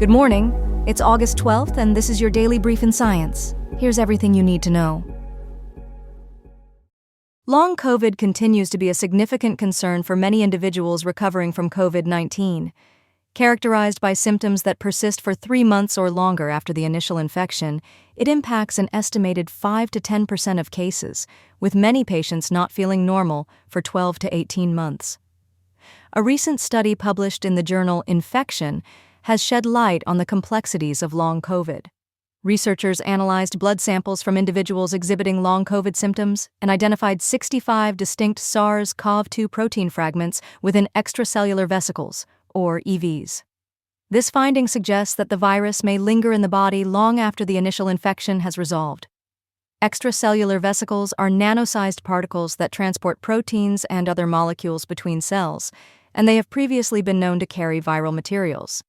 Good morning. It's August 12th, and this is your daily brief in science. Here's everything you need to know. Long COVID continues to be a significant concern for many individuals recovering from COVID-19. Characterized by symptoms that persist for 3 months or longer after the initial infection, it impacts an estimated 5 to 10% of cases, with many patients not feeling normal for 12 to 18 months. A recent study published in the journal Infection has shed light on the complexities of long COVID. Researchers analyzed blood samples from individuals exhibiting long COVID symptoms and identified 65 distinct SARS-CoV-2 protein fragments within extracellular vesicles, or EVs. This finding suggests that the virus may linger in the body long after the initial infection has resolved. Extracellular vesicles are nano-sized particles that transport proteins and other molecules between cells, and they have previously been known to carry viral materials.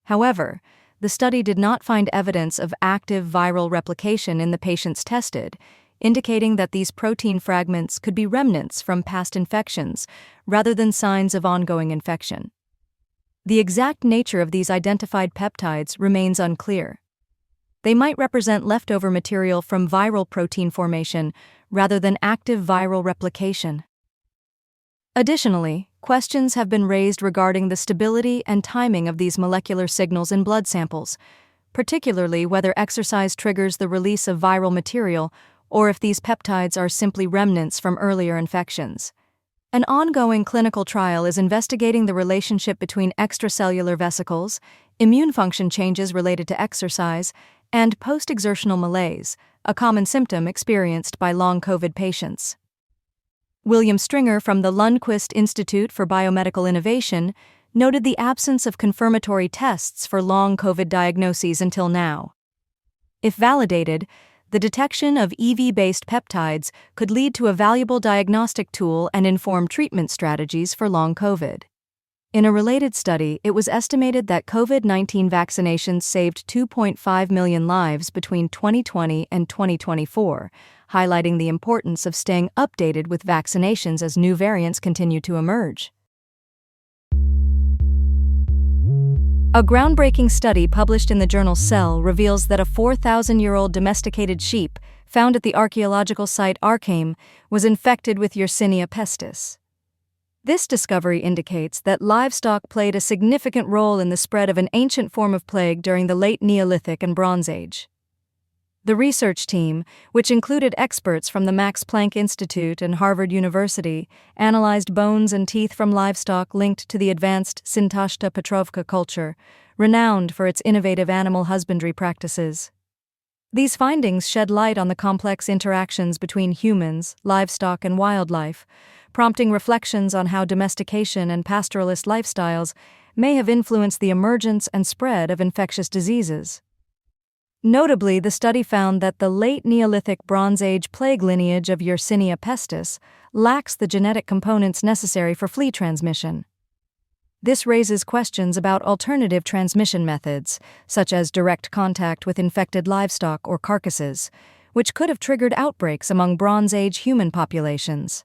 However, the study did not find evidence of active viral replication in the patients tested, indicating that these protein fragments could be remnants from past infections rather than signs of ongoing infection. The exact nature of these identified peptides remains unclear. They might represent leftover material from viral protein formation rather than active viral replication. Additionally, questions have been raised regarding the stability and timing of these molecular signals in blood samples, particularly whether exercise triggers the release of viral material or if these peptides are simply remnants from earlier infections. An ongoing clinical trial is investigating the relationship between extracellular vesicles, immune function changes related to exercise, and post-exertional malaise, a common symptom experienced by long COVID patients. William Stringer from the Lundquist Institute for Biomedical Innovation noted the absence of confirmatory tests for long COVID diagnoses until now. If validated, the detection of EV-based peptides could lead to a valuable diagnostic tool and inform treatment strategies for long COVID. In a related study, it was estimated that COVID-19 vaccinations saved 2.5 million lives between 2020 and 2024, highlighting the importance of staying updated with vaccinations as new variants continue to emerge. A groundbreaking study published in the journal Cell reveals that a 4,000-year-old domesticated sheep found at the archaeological site Archeim was infected with Yersinia pestis. This discovery indicates that livestock played a significant role in the spread of an ancient form of plague during the late Neolithic and Bronze Age. The research team, which included experts from the Max Planck Institute and Harvard University, analyzed bones and teeth from livestock linked to the advanced Sintashta Petrovka culture, renowned for its innovative animal husbandry practices. These findings shed light on the complex interactions between humans, livestock, and wildlife, prompting reflections on how domestication and pastoralist lifestyles may have influenced the emergence and spread of infectious diseases. Notably, the study found that the late Neolithic Bronze Age plague lineage of Yersinia pestis lacks the genetic components necessary for flea transmission. This raises questions about alternative transmission methods, such as direct contact with infected livestock or carcasses, which could have triggered outbreaks among Bronze Age human populations.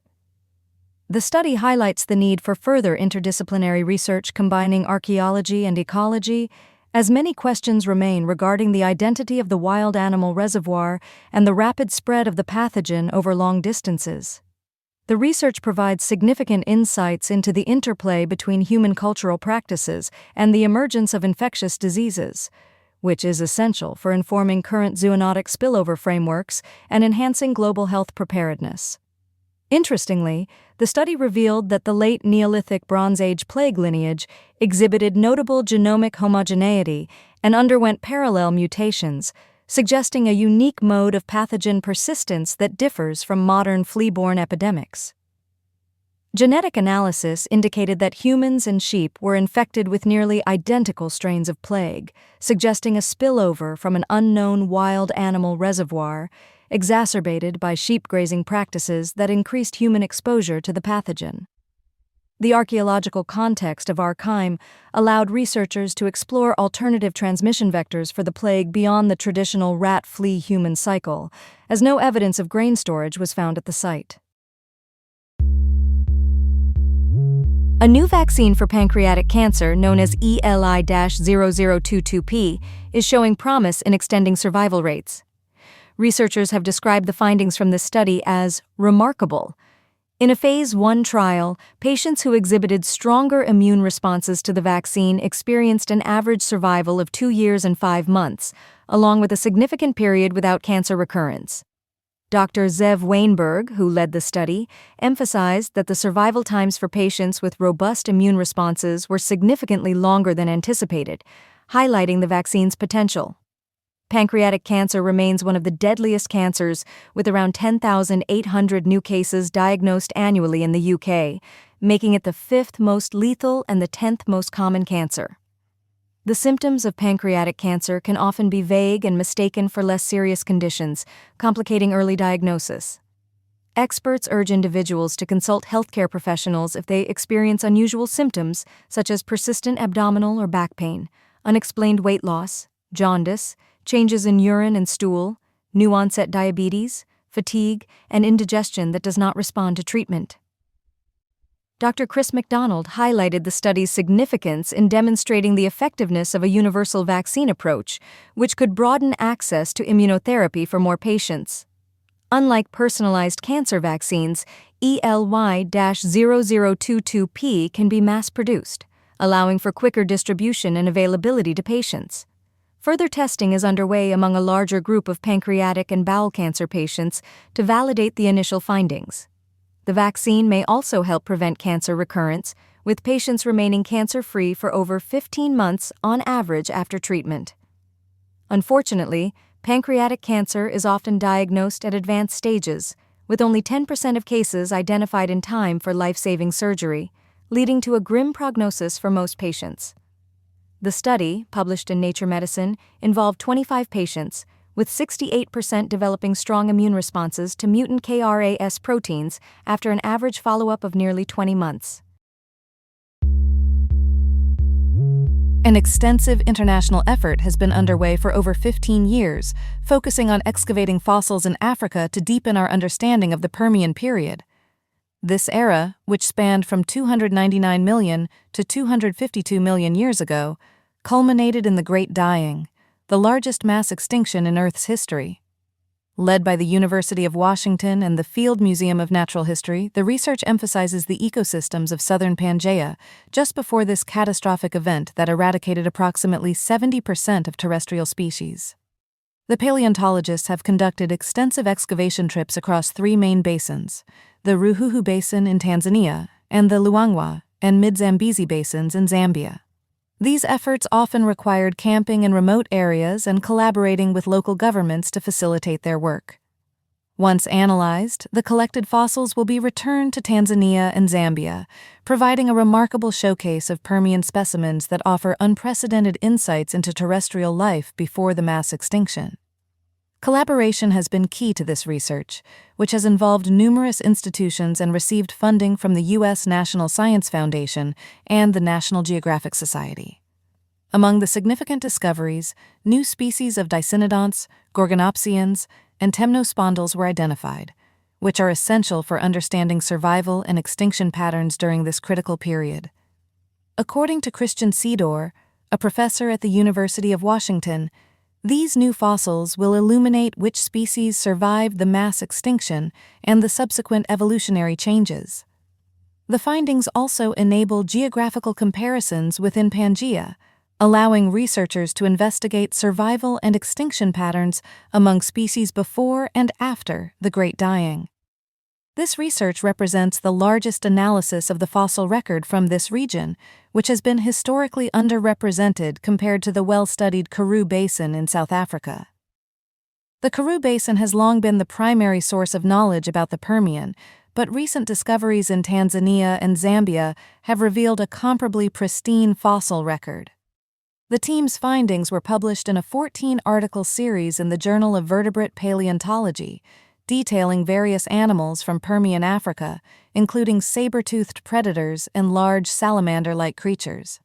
The study highlights the need for further interdisciplinary research combining archaeology and ecology, as many questions remain regarding the identity of the wild animal reservoir and the rapid spread of the pathogen over long distances. The research provides significant insights into the interplay between human cultural practices and the emergence of infectious diseases, which is essential for informing current zoonotic spillover frameworks and enhancing global health preparedness. Interestingly, the study revealed that the late Neolithic Bronze Age plague lineage exhibited notable genomic homogeneity and underwent parallel mutations, suggesting a unique mode of pathogen persistence that differs from modern flea-borne epidemics. Genetic analysis indicated that humans and sheep were infected with nearly identical strains of plague, suggesting a spillover from an unknown wild animal reservoir, exacerbated by sheep grazing practices that increased human exposure to the pathogen. The archaeological context of Archeim allowed researchers to explore alternative transmission vectors for the plague beyond the traditional rat-flea-human cycle, as no evidence of grain storage was found at the site. A new vaccine for pancreatic cancer, known as ELI-0022P, is showing promise in extending survival rates. Researchers have described the findings from this study as remarkable. In a Phase 1 trial, patients who exhibited stronger immune responses to the vaccine experienced an average survival of 2 years and 5 months, along with a significant period without cancer recurrence. Dr. Zev Weinberg, who led the study, emphasized that the survival times for patients with robust immune responses were significantly longer than anticipated, highlighting the vaccine's potential. Pancreatic cancer remains one of the deadliest cancers, with around 10,800 new cases diagnosed annually in the UK, making it the 5th most lethal and the 10th most common cancer. The symptoms of pancreatic cancer can often be vague and mistaken for less serious conditions, complicating early diagnosis. Experts urge individuals to consult healthcare professionals if they experience unusual symptoms such as persistent abdominal or back pain, unexplained weight loss, jaundice, changes in urine and stool, new-onset diabetes, fatigue, and indigestion that does not respond to treatment. Dr. Chris McDonald highlighted the study's significance in demonstrating the effectiveness of a universal vaccine approach, which could broaden access to immunotherapy for more patients. Unlike personalized cancer vaccines, ELY-0022P can be mass-produced, allowing for quicker distribution and availability to patients. Further testing is underway among a larger group of pancreatic and bowel cancer patients to validate the initial findings. The vaccine may also help prevent cancer recurrence, with patients remaining cancer-free for over 15 months on average after treatment. Unfortunately, pancreatic cancer is often diagnosed at advanced stages, with only 10% of cases identified in time for life-saving surgery, leading to a grim prognosis for most patients. The study, published in Nature Medicine, involved 25 patients, with 68% developing strong immune responses to mutant KRAS proteins after an average follow-up of nearly 20 months. An extensive international effort has been underway for over 15 years, focusing on excavating fossils in Africa to deepen our understanding of the Permian period. This era, which spanned from 299 million to 252 million years ago, culminated in the Great Dying, the largest mass extinction in Earth's history. Led by the University of Washington and the Field Museum of Natural History, the research emphasizes the ecosystems of southern Pangaea just before this catastrophic event that eradicated approximately 70% of terrestrial species. The paleontologists have conducted extensive excavation trips across 3 main basins, the Ruhuhu Basin in Tanzania and the Luangwa and Mid-Zambezi basins in Zambia. These efforts often required camping in remote areas and collaborating with local governments to facilitate their work. Once analyzed, the collected fossils will be returned to Tanzania and Zambia, providing a remarkable showcase of Permian specimens that offer unprecedented insights into terrestrial life before the mass extinction. Collaboration has been key to this research, which has involved numerous institutions and received funding from the U.S. National Science Foundation and the National Geographic Society. Among the significant discoveries, new species of Dicynodonts, Gorgonopsians, and temnospondylus were identified, which are essential for understanding survival and extinction patterns during this critical period. According to Christian Sidor, a professor at the University of Washington, these new fossils will illuminate which species survived the mass extinction and the subsequent evolutionary changes. The findings also enable geographical comparisons within Pangaea, allowing researchers to investigate survival and extinction patterns among species before and after the Great Dying. This research represents the largest analysis of the fossil record from this region, which has been historically underrepresented compared to the well-studied Karoo Basin in South Africa. The Karoo Basin has long been the primary source of knowledge about the Permian, but recent discoveries in Tanzania and Zambia have revealed a comparably pristine fossil record. The team's findings were published in a 14-article series in the Journal of Vertebrate Paleontology, detailing various animals from Permian Africa, including saber-toothed predators and large salamander-like creatures.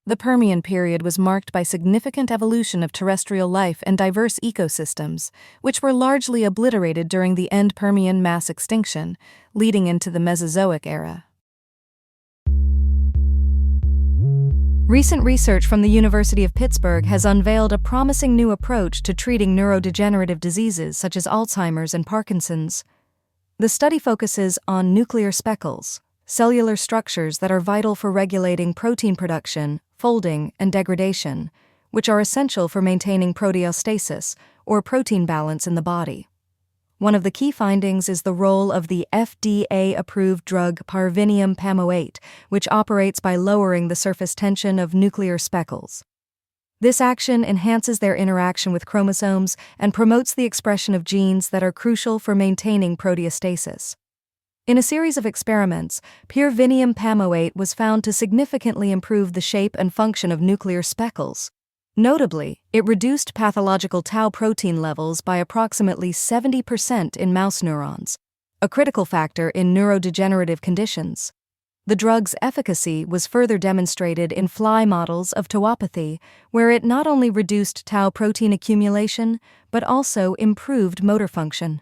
The Permian period was marked by significant evolution of terrestrial life and diverse ecosystems, which were largely obliterated during the end Permian mass extinction, leading into the Mesozoic era. Recent research from the University of Pittsburgh has unveiled a promising new approach to treating neurodegenerative diseases such as Alzheimer's and Parkinson's. The study focuses on nuclear speckles, cellular structures that are vital for regulating protein production, folding, and degradation, which are essential for maintaining proteostasis, or protein balance in the body. One of the key findings is the role of the FDA-approved drug pamovinium-pamoate, which operates by lowering the surface tension of nuclear speckles. This action enhances their interaction with chromosomes and promotes the expression of genes that are crucial for maintaining proteostasis. In a series of experiments, pamovinium-pamoate was found to significantly improve the shape and function of nuclear speckles. Notably, it reduced pathological tau protein levels by approximately 70% in mouse neurons, a critical factor in neurodegenerative conditions. The drug's efficacy was further demonstrated in fly models of tauopathy, where it not only reduced tau protein accumulation, but also improved motor function.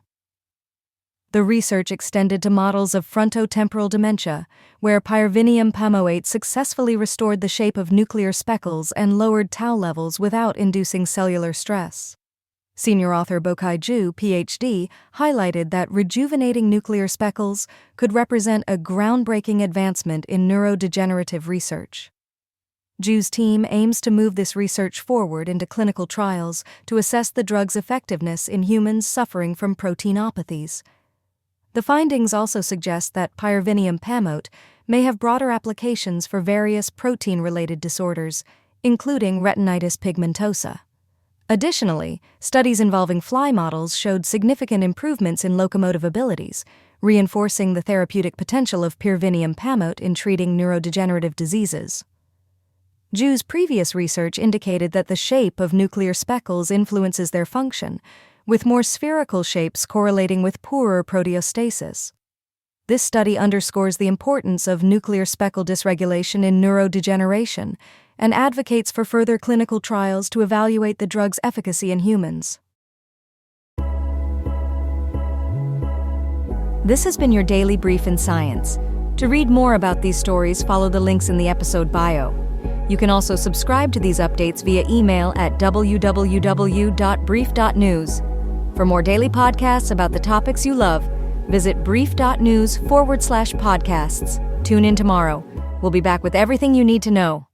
The research extended to models of frontotemporal dementia, where pamovinium-pamoate successfully restored the shape of nuclear speckles and lowered tau levels without inducing cellular stress. Senior author Bokai Ju, Ph.D., highlighted that rejuvenating nuclear speckles could represent a groundbreaking advancement in neurodegenerative research. Ju's team aims to move this research forward into clinical trials to assess the drug's effectiveness in humans suffering from proteinopathies. The findings also suggest that pamovinium-pamoate may have broader applications for various protein-related disorders, including retinitis pigmentosa. Additionally, studies involving fly models showed significant improvements in locomotive abilities, reinforcing the therapeutic potential of pamovinium-pamoate in treating neurodegenerative diseases. Ju's previous research indicated that the shape of nuclear speckles influences their function, with more spherical shapes correlating with poorer proteostasis. This study underscores the importance of nuclear speckle dysregulation in neurodegeneration and advocates for further clinical trials to evaluate the drug's efficacy in humans. This has been your Daily Brief in Science. To read more about these stories, follow the links in the episode bio. You can also subscribe to these updates via email at www.brief.news. For more daily podcasts about the topics you love, visit brief.news/podcasts. Tune in tomorrow. We'll be back with everything you need to know.